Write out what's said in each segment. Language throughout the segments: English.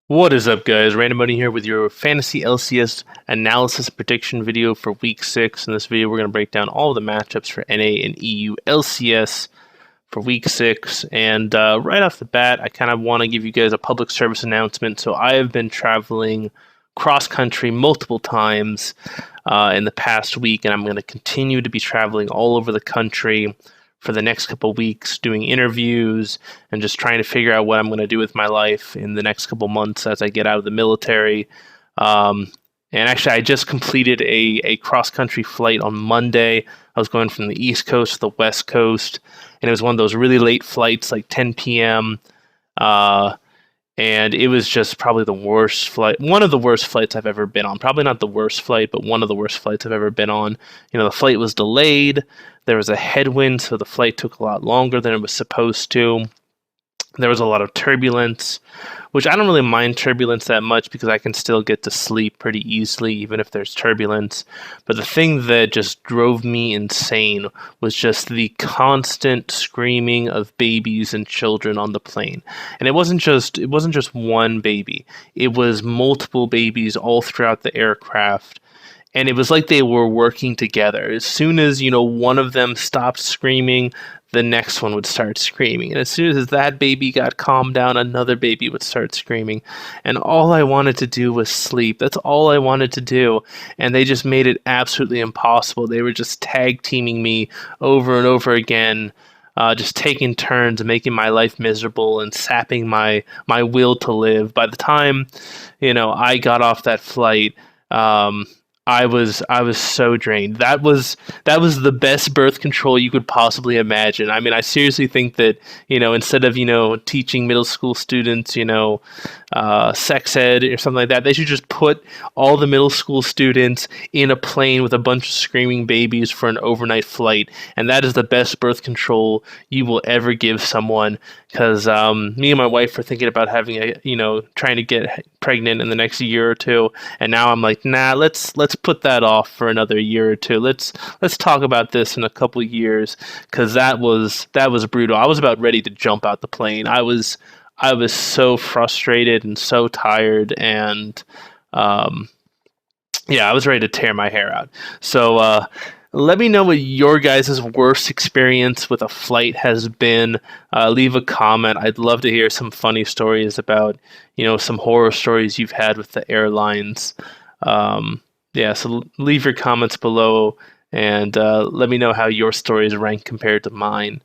What is up, guys? Random Money here with your fantasy LCS analysis prediction video for Week 6. In this video, we're going to break down all of the matchups for NA and EU LCS for Week 6. And right off the bat, I kind of want to give you guys a public service announcement. So I have been traveling cross-country multiple times in the past week, and I'm going to continue to be traveling all over the country for the next couple weeks, doing interviews and just trying to figure out what I'm going to do with my life in the next couple months as I get out of the military. And actually, I just completed a cross country flight on Monday. I was going from the East Coast to the West Coast, and it was one of those really late flights, like 10 p.m. And it was just probably the worst flight, one of the worst flights I've ever been on. Probably not the worst flight, but one of the worst flights I've ever been on. You know, the flight was delayed. There was a headwind, so the flight took a lot longer than it was supposed to. There was a lot of turbulence, which I don't really mind turbulence that much because I can still get to sleep pretty easily even if there's turbulence. But the thing that just drove me insane was just the constant screaming of babies and children on the plane. And it wasn't just one baby. It was multiple babies all throughout the aircraft. And it was like they were working together. As soon as, one of them stopped screaming, the next one would start screaming. And as soon as that baby got calmed down, another baby would start screaming. And all I wanted to do was sleep. That's all I wanted to do. And they just made it absolutely impossible. They were just tag teaming me over and over again, just taking turns, making my life miserable and sapping my will to live. By the time, I got off that flight, I was so drained. That was the best birth control you could possibly imagine. I mean, I seriously think that, instead of, teaching middle school students, sex ed or something like that, they should just put all the middle school students in a plane with a bunch of screaming babies for an overnight flight. And that is the best birth control you will ever give someone. Because me and my wife were thinking about having trying to get pregnant in the next year or two, and now I'm like, nah, let's put that off for another year or two. Let's talk about this in a couple of years, because that was brutal. I was about ready to jump out the plane. I was so frustrated and so tired, and yeah, I was ready to tear my hair out. So let me know what your guys' worst experience with a flight has been. Leave a comment. I'd love to hear some funny stories about, some horror stories you've had with the airlines. Yeah, so leave your comments below and let me know how your stories rank compared to mine.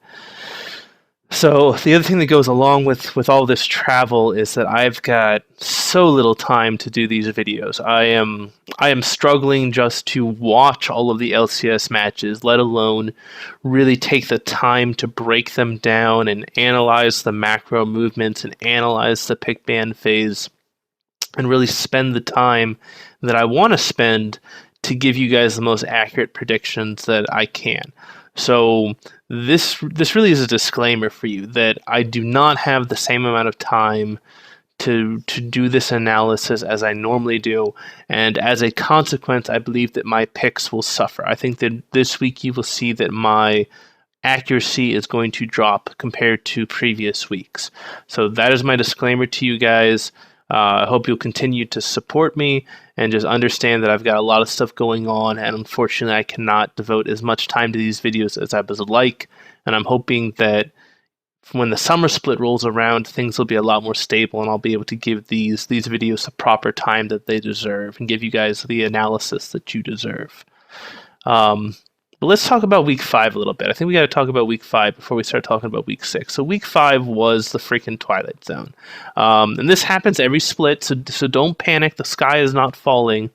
So the other thing that goes along with all this travel is that I've got so little time to do these videos. I am struggling just to watch all of the LCS matches, let alone really take the time to break them down and analyze the macro movements and analyze the pick ban phase and really spend the time that I want to spend to give you guys the most accurate predictions that I can. So this really is a disclaimer for you that I do not have the same amount of time to do this analysis as I normally do, and as a consequence, I believe that my picks will suffer. I think that this week you will see that my accuracy is going to drop compared to previous weeks. So that is my disclaimer to you guys. I hope you'll continue to support me and just understand that I've got a lot of stuff going on, and unfortunately I cannot devote as much time to these videos as I would like, and I'm hoping that when the summer split rolls around, things will be a lot more stable and I'll be able to give these videos the proper time that they deserve and give you guys the analysis that you deserve. But let's talk about week 5 a little bit. I think we got to talk about week 5 before we start talking about week 6. So week 5 was the freaking Twilight Zone. And this happens every split, so don't panic. The sky is not falling.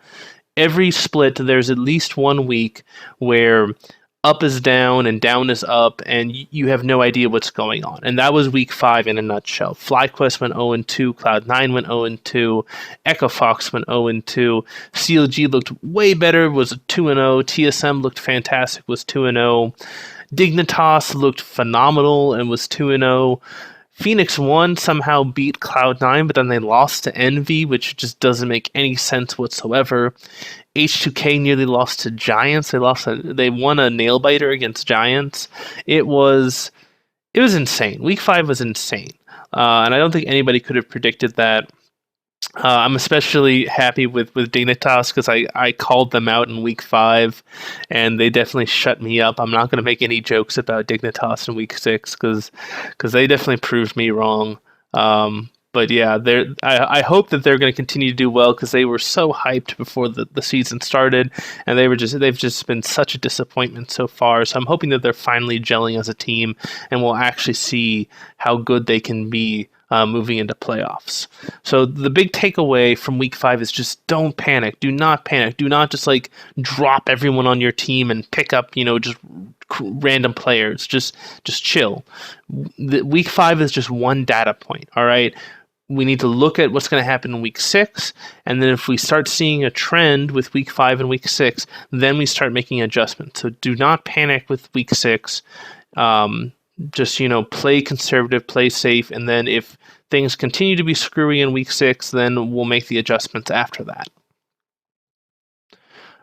Every split, there's at least 1 week where up is down and down is up, and you have no idea what's going on. And that was week 5 in a nutshell. FlyQuest went 0-2, Cloud9 went 0-2, Echo Fox went 0-2, CLG looked way better, was 2-0, TSM looked fantastic, was 2-0, Dignitas looked phenomenal and was 2-0. Phoenix 1 somehow beat Cloud9, but then they lost to Envy, which just doesn't make any sense whatsoever. H2K nearly lost to Giants. They won a nail biter against Giants. It was insane. Week 5 was insane. And I don't think anybody could have predicted that. I'm especially happy with Dignitas because I called them out in week 5, and they definitely shut me up. I'm not going to make any jokes about Dignitas in week 6 because they definitely proved me wrong. But yeah, I hope that they're going to continue to do well because they were so hyped before the season started, and they've just been such a disappointment so far. So I'm hoping that they're finally gelling as a team, and we'll actually see how good they can be moving into playoffs. So the big takeaway from week 5 is just don't panic. Do not panic. Do not just like drop everyone on your team and pick up, just random players. Just chill. Week 5 is just one data point. All right. We need to look at what's going to happen in week 6, and then if we start seeing a trend with week 5 and week 6, then we start making adjustments. So do not panic with week 6. Just play conservative, play safe, and then if things continue to be screwy in week 6, then we'll make the adjustments after that.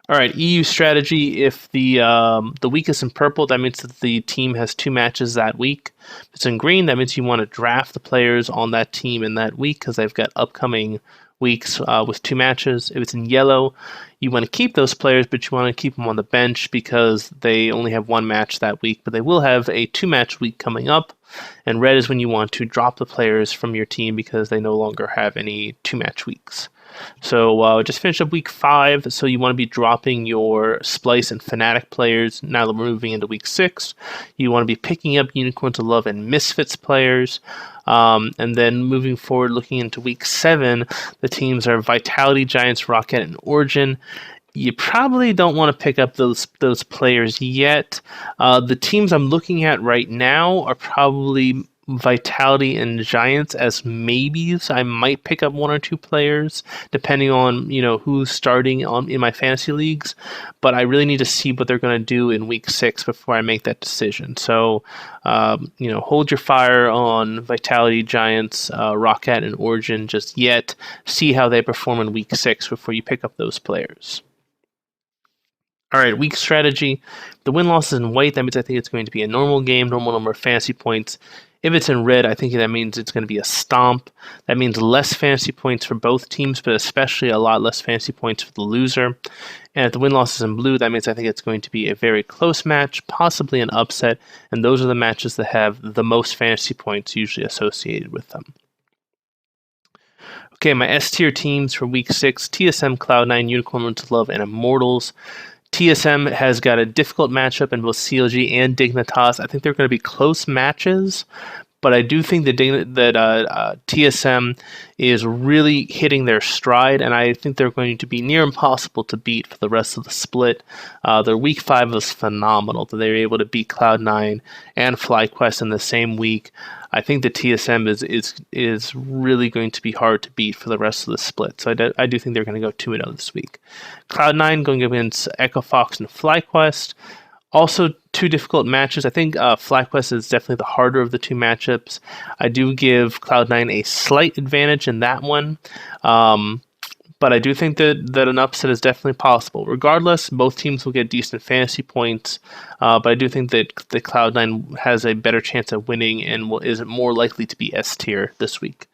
All right, EU strategy. If the week is in purple, that means that the team has 2 matches that week. If it's in green, that means you want to draft the players on that team in that week because they've got upcoming weeks with 2 matches. If it's in yellow, you want to keep those players, but you want to keep them on the bench because they only have 1 match that week, but they will have a 2-match week coming up. And red is when you want to drop the players from your team because they no longer have any 2-match weeks. So just finish up week 5. So you want to be dropping your Splice and Fnatic players. Now that we're moving into week 6, you want to be picking up Unicorns of Love and Misfits players. And then moving forward, looking into week 7, the teams are Vitality, Giants, Rocket, and Origin. You probably don't want to pick up those players yet. The teams I'm looking at right now are probably Vitality and Giants as maybes. I might pick up 1 or 2 players depending on who's starting in my fantasy leagues, but I really need to see what they're going to do in week 6 before I make that decision. So hold your fire on Vitality, Giants, Rocket, and Origin just yet. See how they perform in week 6 before you pick up those players. All right, week strategy. The win-loss is in white. That means I think it's going to be a normal game, normal number of fantasy points. If it's in red, I think that means it's going to be a stomp. That means less fantasy points for both teams, but especially a lot less fantasy points for the loser. And if the win-loss is in blue, that means I think it's going to be a very close match, possibly an upset, and those are the matches that have the most fantasy points usually associated with them. Okay, my S-tier teams for week 6, TSM, Cloud9, Unicorns of Love, and Immortals. TSM has got a difficult matchup in both CLG and Dignitas. I think they're going to be close matches, but I do think that TSM is really hitting their stride, and I think they're going to be near impossible to beat for the rest of the split. Their week 5 was phenomenal, that they were able to beat Cloud9 and FlyQuest in the same week. I think the TSM is really going to be hard to beat for the rest of the split. So I do think they're going to go 2-0 this week. Cloud9 going against Echo Fox and FlyQuest. Also 2 difficult matches. I think FlyQuest is definitely the harder of the 2 matchups. I do give Cloud9 a slight advantage in that one. But I do think that an upset is definitely possible. Regardless, both teams will get decent fantasy points, but I do think that the Cloud9 has a better chance of winning and is more likely to be S tier this week.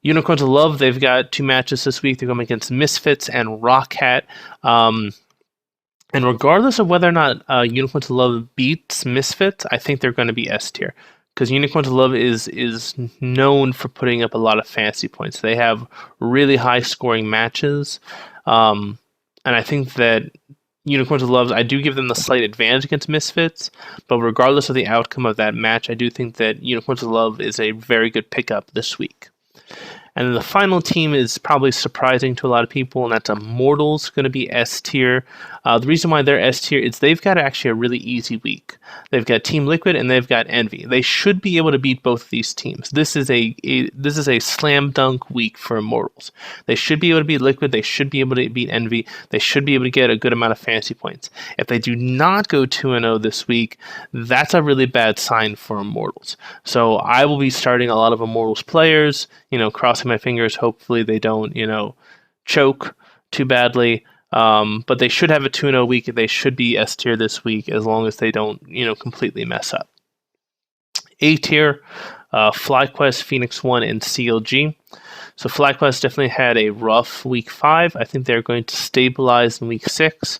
Unicorns of Love, they've got 2 matches this week. They're going against Misfits and Rockhat. And regardless of whether or not Unicorns of Love beats Misfits, I think they're going to be S tier. Because Unicorns of Love is known for putting up a lot of fantasy points. They have really high scoring matches. And I think that Unicorns of Love, I do give them the slight advantage against Misfits. But regardless of the outcome of that match, I do think that Unicorns of Love is a very good pickup this week. And then the final team is probably surprising to a lot of people, and that's Immortals, going to be S tier. The reason why they're S tier is they've got actually a really easy week. They've got Team Liquid and they've got Envy. They should be able to beat both of these teams. This is a slam dunk week for Immortals. They should be able to beat Liquid. They should be able to beat Envy. They should be able to get a good amount of fantasy points. If they do not go 2-0 this week, that's a really bad sign for Immortals. So I will be starting a lot of Immortals players, crossing my fingers. Hopefully they don't, choke too badly. But they should have a 2-0 week. They should be S tier this week as long as they don't, completely mess up. A tier, FlyQuest, Phoenix One, and CLG. So FlyQuest definitely had a rough week 5. I think they're going to stabilize in week 6.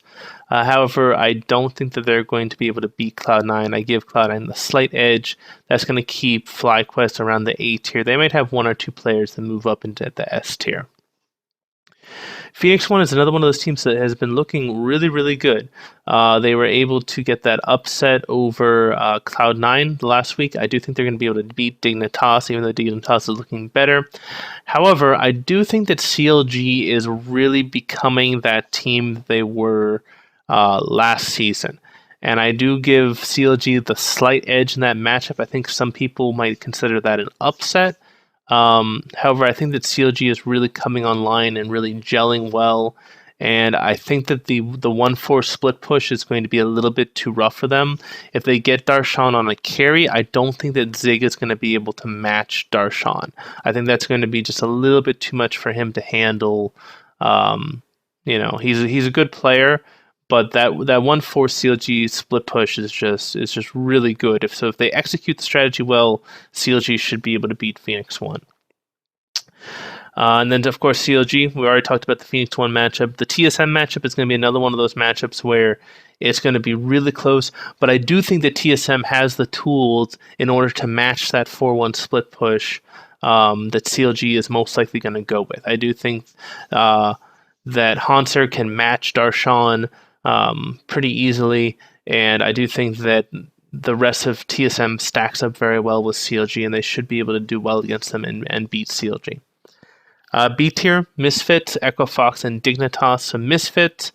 However, I don't think that they're going to be able to beat Cloud9. I give Cloud9 the slight edge. That's going to keep FlyQuest around the A tier. They might have 1 or 2 players that move up into the S tier. Phoenix One is another one of those teams that has been looking really, really good. They were able to get that upset over Cloud9 last week. I do think they're going to be able to beat Dignitas, even though Dignitas is looking better. However, I do think that CLG is really becoming that team that they were last season. And I do give CLG the slight edge in that matchup. I think some people might consider that an upset. However, I think that CLG is really coming online and really gelling well, and I think that the 1-4 split push is going to be a little bit too rough for them. If they get Darshan on a carry, I don't think that Zig is going to be able to match Darshan. I think that's going to be just a little bit too much for him to handle. He's a good player, but that 1-4 CLG split push is just really good. If they execute the strategy well, CLG should be able to beat Phoenix One. And then, of course, CLG, we already talked about the Phoenix One matchup. The TSM matchup is going to be another one of those matchups where it's going to be really close, but I do think that TSM has the tools in order to match that 4-1 split push that CLG is most likely going to go with. I do think that Hanser can match Darshan pretty easily, and I do think that the rest of TSM stacks up very well with CLG, and they should be able to do well against them and beat CLG. B tier, Misfits, Equifox, and Dignitas. So Misfits,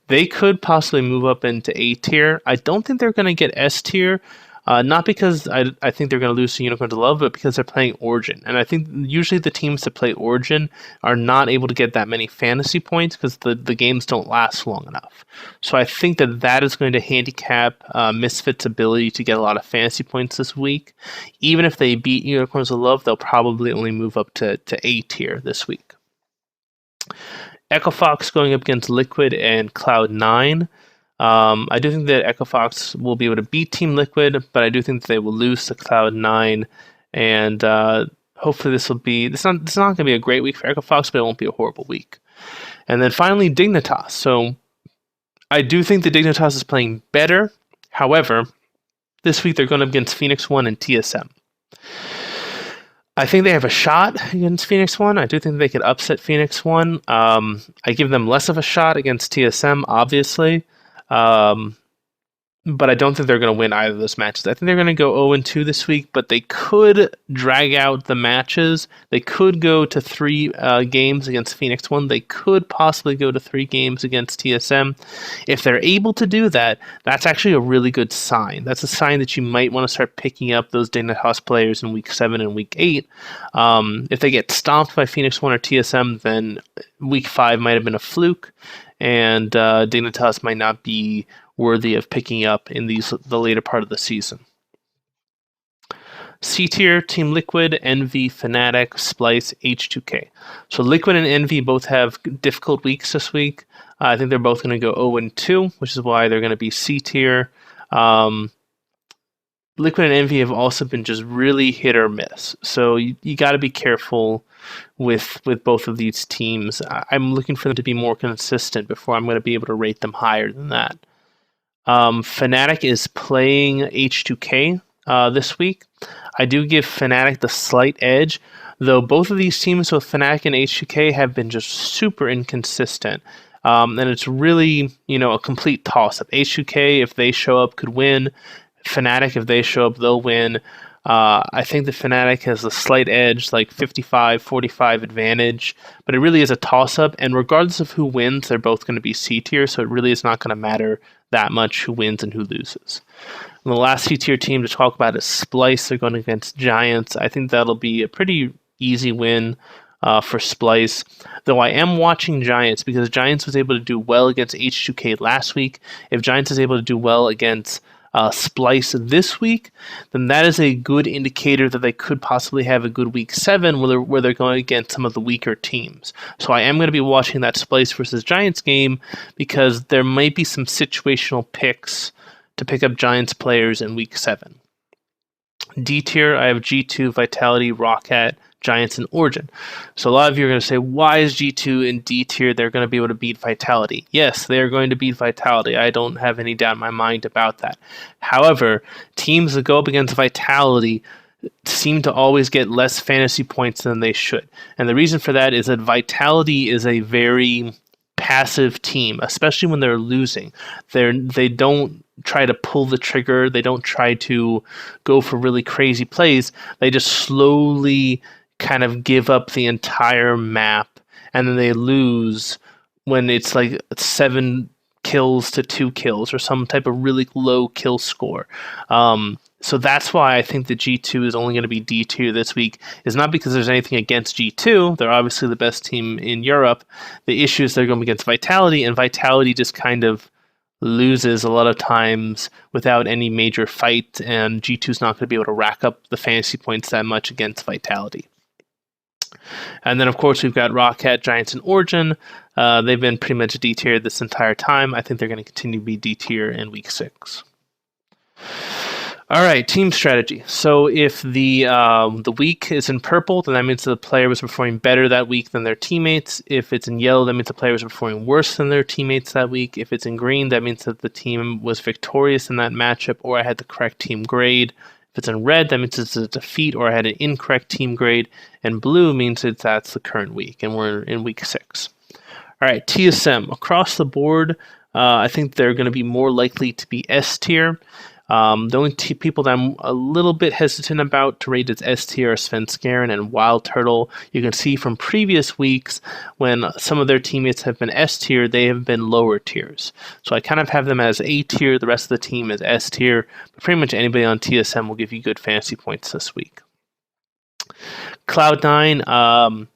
they could possibly move up into A tier. I don't think they're going to get S tier, not because I think they're going to lose to Unicorns of Love, but because they're playing Origin. And I think usually the teams that play Origin are not able to get that many fantasy points because the games don't last long enough. So I think that is going to handicap Misfits' ability to get a lot of fantasy points this week. Even if they beat Unicorns of Love, they'll probably only move up to A tier this week. Equifox going up against Liquid and Cloud9. I do think that Equifox will be able to beat Team Liquid, but I do think that they will lose to Cloud9, and hopefully this not going to be a great week for Equifox, but it won't be a horrible week. And then finally, Dignitas. So I do think that Dignitas is playing better. However, this week they're going up against Phoenix One and TSM. I think they have a shot against Phoenix One. I do think they could upset Phoenix One. I give them less of a shot against TSM, obviously. But I don't think they're going to win either of those matches. I think they're going to go 0-2 this week, but they could drag out the matches. They could go to 3 games against Phoenix One. They could possibly go to 3 games against TSM. If they're able to do that, that's actually a really good sign. That's a sign that you might want to start picking up those Dignitas players in week 7 and week 8. If they get stomped by Phoenix One or TSM, then week 5 might have been a fluke, and Dignitas might not be worthy of picking up in the later part of the season. C tier, Team Liquid, Envy, Fnatic, Splice, H2K. So Liquid and Envy both have difficult weeks this week. I think they're both going to go 0-2, which is why they're going to be C tier. Liquid and Envy have also been just really hit or miss. So you got to be careful with both of these teams. I'm looking for them to be more consistent before I'm going to be able to rate them higher than that. Fnatic is playing H2K this week. I do give Fnatic the slight edge, though both of these teams with Fnatic and H2K have been just super inconsistent. And it's really, a complete toss-up. H2K, if they show up, could win. Fnatic, if they show up, they'll win. I think the Fnatic has a slight edge, like 55-45 advantage, but it really is a toss-up, and regardless of who wins, they're both going to be C tier, so it really is not going to matter that much who wins and who loses. And the last C tier team to talk about is Splice. They're going against Giants. I think that'll be a pretty easy win for Splice, though I am watching Giants because Giants was able to do well against H2K last week. If Giants is able to do well against Splice this week, then that is a good indicator that they could possibly have a good week 7 where they're going against some of the weaker teams. So I am going to be watching that Splice versus Giants game because there might be some situational picks to pick up Giants players in week 7. D tier, I have G2, Vitality, Roccat, Giants, and Origin. So a lot of you are going to say, why is G2 in D tier? They're going to be able to beat Vitality. Yes, they're going to beat Vitality. I don't have any doubt in my mind about that. However, teams that go up against Vitality seem to always get less fantasy points than they should. And the reason for that is that Vitality is a very passive team, especially when they're losing. They don't try to pull the trigger. They don't try to go for really crazy plays. They just slowly kind of give up the entire map, and then they lose when it's like 7 kills to 2 kills or some type of really low kill score. So that's why I think that G2 is only going to be D tier this week. Is not because there's anything against G2. They're obviously the best team in Europe. The issue is they're going against Vitality, and Vitality just kind of loses a lot of times without any major fight, and G2's not going to be able to rack up the fantasy points that much against Vitality. And then, of course, we've got Rocket, Giants, and Origin. They've been pretty much D tier this entire time. I think they're going to continue to be D tier in week 6. All right, team strategy. So if the week is in purple, then that means the player was performing better that week than their teammates. If it's in yellow, that means the player was performing worse than their teammates that week. If it's in green, that means that the team was victorious in that matchup, or I had the correct team grade. If it's in red, that means it's a defeat, or I had an incorrect team grade. And blue means that that's the current week, and we're in week 6. All right, TSM. Across the board, I think they're going to be more likely to be S tier. The only people that I'm a little bit hesitant about to rate as S tier are Svenskeren and Wild Turtle. You can see from previous weeks when some of their teammates have been S tier, they have been lower tiers. So I kind of have them as A tier, the rest of the team is S tier, but pretty much anybody on TSM will give you good fantasy points this week. Cloud9,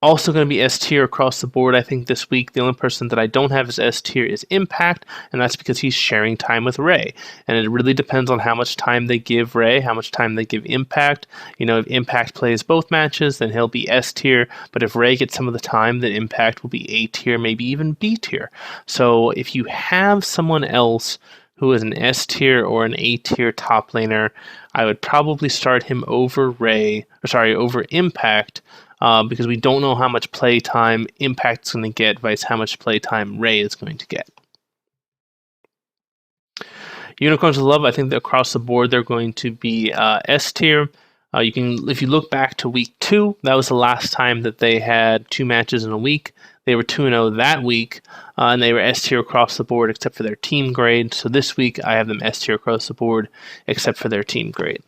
also going to be S tier across the board, I think, this week. The only person that I don't have as S tier is Impact, and that's because he's sharing time with Ray. And it really depends on how much time they give Ray, how much time they give Impact. You know, if Impact plays both matches, then he'll be S tier. But if Ray gets some of the time, then Impact will be A tier, maybe even B tier. So if you have someone else who is an S tier or an A tier top laner, I would probably start him over over Impact. Because we don't know how much playtime Impact's going to get versus how much playtime Ray is going to get. Unicorns of Love, I think that across the board they're going to be S tier. If you look back to week 2, that was the last time that they had 2 matches in a week. They were 2-0 that week, and they were S tier across the board except for their team grade. So this week I have them S tier across the board except for their team grade.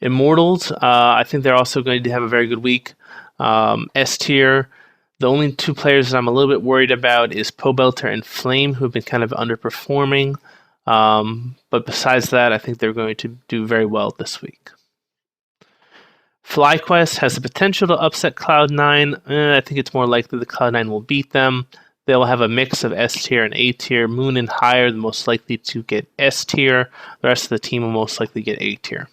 Immortals, I think they're also going to have a very good week. S tier. The only 2 players that I'm a little bit worried about is Pobelter and Flame, who have been kind of underperforming. But besides that, I think they're going to do very well this week. FlyQuest has the potential to upset Cloud9. I think it's more likely that Cloud9 will beat them. They'll have a mix of S tier and A tier. Moon and High are the most likely to get S tier. The rest of the team will most likely get A tier.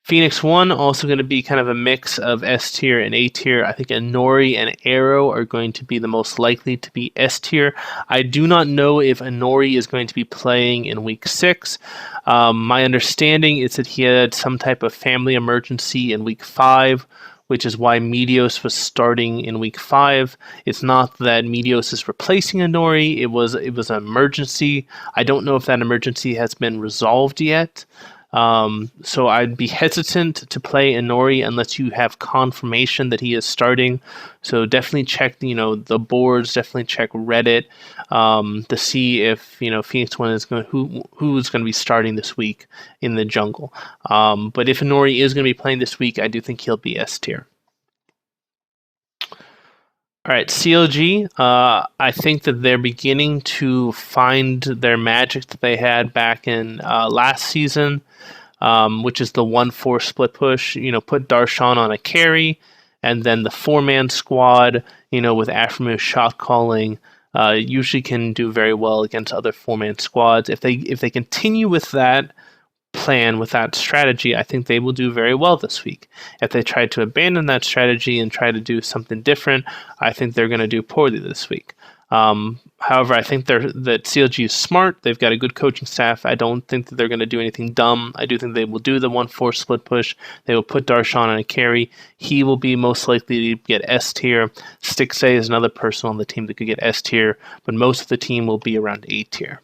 Phoenix 1 also going to be kind of a mix of S tier and A tier. I think Inori and Arrow are going to be the most likely to be S tier. I do not know if Inori is going to be playing in week 6. My understanding is that he had some type of family emergency in week 5, which is why Meteos was starting in week 5. It's not that Meteos is replacing Inori. It was an emergency. I don't know if that emergency has been resolved yet. So I'd be hesitant to play Inori unless you have confirmation that he is starting. So definitely check, the boards. Definitely check Reddit to see if Phoenix One is who is going to be starting this week in the jungle. But if Inori is going to be playing this week, I do think he'll be S tier. All right, CLG, I think that they're beginning to find their magic that they had back in last season, which is the 1-4 split push. Put Darshan on a carry, and then the 4-man squad, with Aphromoo shot calling, usually can do very well against other 4-man squads. If they continue with that plan, with that strategy, I think they will do very well this week. If they try to abandon that strategy and try to do something different, I think they're going to do poorly this week. However, I think that CLG is smart. They've got a good coaching staff. I don't think that they're going to do anything dumb. I do think they will do the 1-4 split push. They will put Darshan on a carry. He will be most likely to get S tier. Stixay is another person on the team that could get S tier, but most of the team will be around A tier.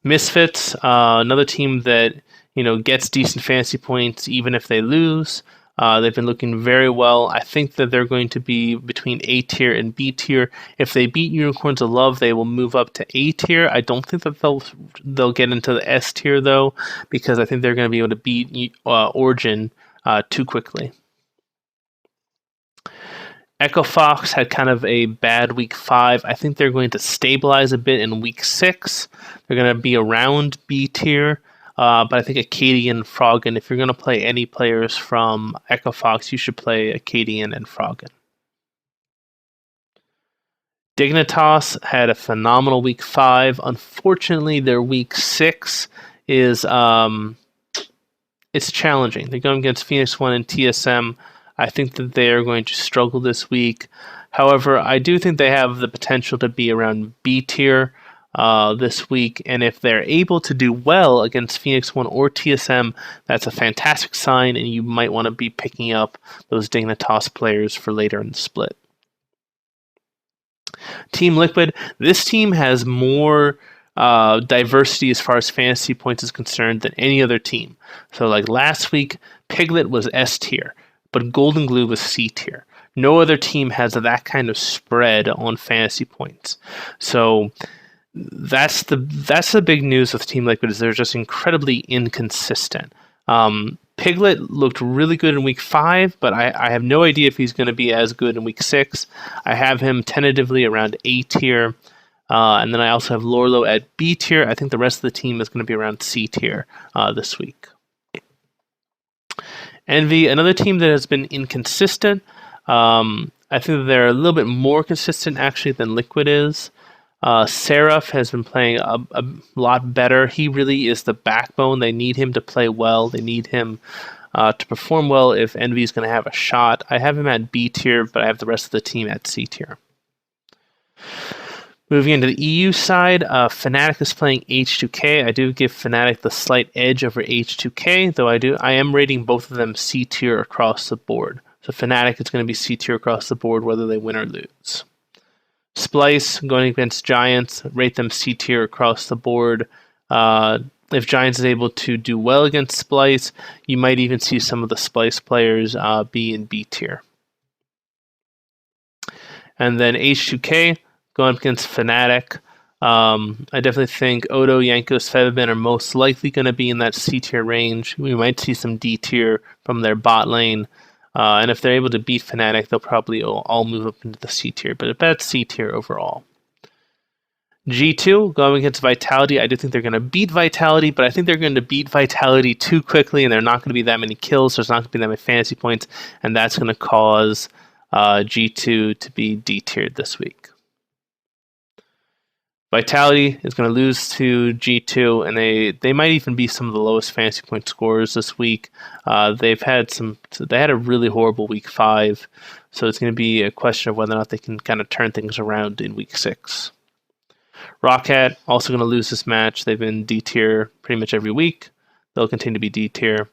Misfits, another team that gets decent fantasy points even if they lose. They've been looking very well. I think that they're going to be between A tier and B tier. If they beat Unicorns of Love, they will move up to A tier. I don't think that they'll get into the S tier though, because I think they're going to be able to beat Origin too quickly. Echo Fox had kind of a bad week 5. I think they're going to stabilize a bit in week 6. They're going to be around B tier. But I think Acadian and Froggen, if you're going to play any players from Echo Fox, you should play Acadian and Froggen. Dignitas had a phenomenal week 5. Unfortunately, their week 6 is it's challenging. They're going against Phoenix 1 and TSM. I think that they are going to struggle this week. However, I do think they have the potential to be around B tier this week, and if they're able to do well against Phoenix 1 or TSM, that's a fantastic sign, and you might want to be picking up those Dignitas players for later in the split. Team Liquid, this team has more diversity as far as fantasy points is concerned than any other team. So like last week, Piglet was S tier, but Golden Glue was C tier. No other team has that kind of spread on fantasy points. So that's the big news with Team Liquid, is they're just incredibly inconsistent. Piglet looked really good in week 5, but I have no idea if he's going to be as good in week 6. I have him tentatively around A tier, and then I also have Lorlo at B tier. I think the rest of the team is going to be around C tier this week. Envy, another team that has been inconsistent. I think that they're a little bit more consistent actually than Liquid is. Seraph has been playing a lot better. He really is the backbone. They need him to play well. They need him to perform well if Envy is going to have a shot. I have him at B tier, but I have the rest of the team at C tier. Moving into the EU side, Fnatic is playing H2K. I do give Fnatic the slight edge over H2K, though I am rating both of them C tier across the board. So Fnatic is going to be C tier across the board whether they win or lose. Splice going against Giants, rate them C tier across the board. If Giants is able to do well against Splice, you might even see some of the Splice players be in B tier. And then H2K going up against Fnatic. I definitely think Odo, Jankos, Fevabin are most likely going to be in that C tier range. We might see some D tier from their bot lane. And if they're able to beat Fnatic, they'll probably all move up into the C tier. But that's C tier overall. G2 going against Vitality. I do think they're going to beat Vitality, but I think they're going to beat Vitality too quickly, and there's not going to be that many kills, so there's not going to be that many fantasy points, and that's going to cause G2 to be D tiered this week. Vitality is going to lose to G2, and they might even be some of the lowest fantasy point scorers this week. They had a really horrible week 5, so it's going to be a question of whether or not they can kind of turn things around in week 6. Rockhat also going to lose this match. They've been D tier pretty much every week. They'll continue to be D tier.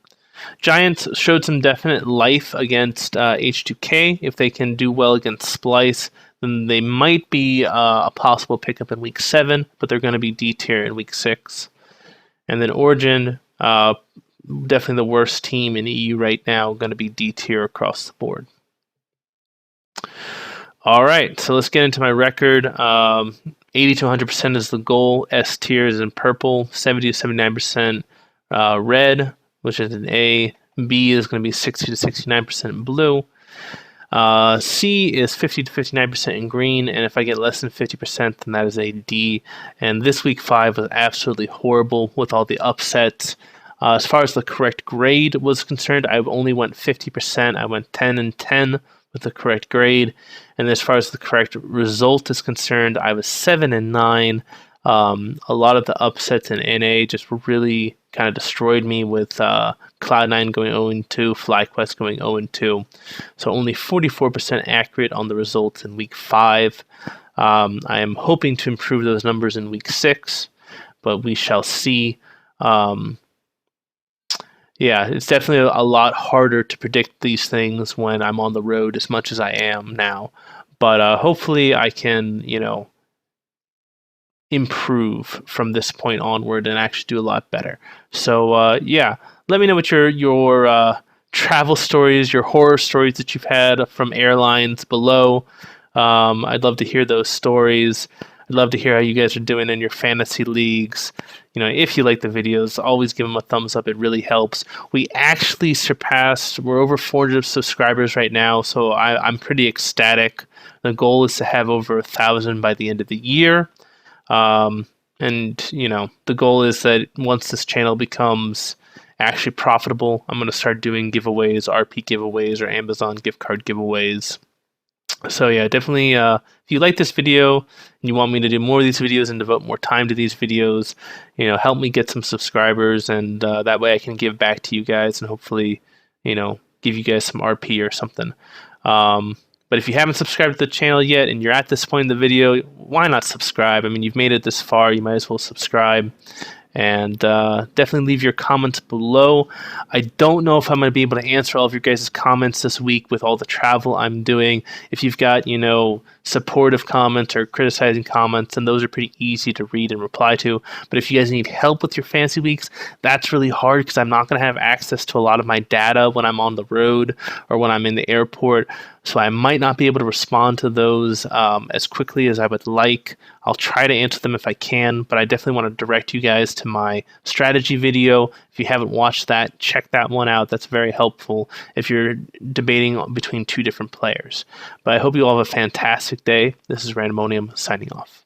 Giants showed some definite life against H2K. If they can do well against Splice, then they might be a possible pickup in week 7, but they're going to be D tier in week 6. And then Origin, definitely the worst team in EU right now, going to be D tier across the board. All right, so let's get into my record. 80 to 100% is the goal. S tier is in purple. 70 to 79% red, which is an A. B is going to be 60 to 69% in blue. C is 50 to 59% in green, and if I get less than 50%, then that is a D. And this week 5 was absolutely horrible with all the upsets. As far as the correct grade was concerned, I only went 50%. I went 10 and 10 with the correct grade. And as far as the correct result is concerned, I was 7 and 9. A lot of the upsets in NA just really kind of destroyed me with Cloud9 going 0-2, FlyQuest going 0-2. So only 44% accurate on the results in week 5. I am hoping to improve those numbers in week 6, but we shall see. Yeah, it's definitely a lot harder to predict these things when I'm on the road as much as I am now. But hopefully I can, improve from this point onward and actually do a lot better. So yeah, let me know what your travel stories, your horror stories that you've had from airlines below. I'd love to hear those stories. I'd love to hear how you guys are doing in your fantasy leagues. If you like the videos, always give them a thumbs up. It really helps. We actually we're over 400 subscribers right now, so I'm pretty ecstatic. The goal is to have over 1,000 by the end of the year. And the goal is that once this channel becomes actually profitable, I'm going to start doing giveaways, RP giveaways, or Amazon gift card giveaways. So yeah, definitely, if you like this video and you want me to do more of these videos and devote more time to these videos, help me get some subscribers, and that way I can give back to you guys and hopefully, give you guys some RP or something. But if you haven't subscribed to the channel yet and you're at this point in the video, why not subscribe? I mean, you've made it this far, you might as well subscribe. And definitely leave your comments below. I don't know if I'm going to be able to answer all of your guys' comments this week with all the travel I'm doing. If you've got, supportive comments or criticizing comments, then those are pretty easy to read and reply to. But if you guys need help with your fantasy weeks, that's really hard because I'm not going to have access to a lot of my data when I'm on the road or when I'm in the airport. So I might not be able to respond to those as quickly as I would like. I'll try to answer them if I can, but I definitely want to direct you guys to my strategy video. If you haven't watched that, check that one out. That's very helpful if you're debating between two different players. But I hope you all have a fantastic day. This is Randomonium signing off.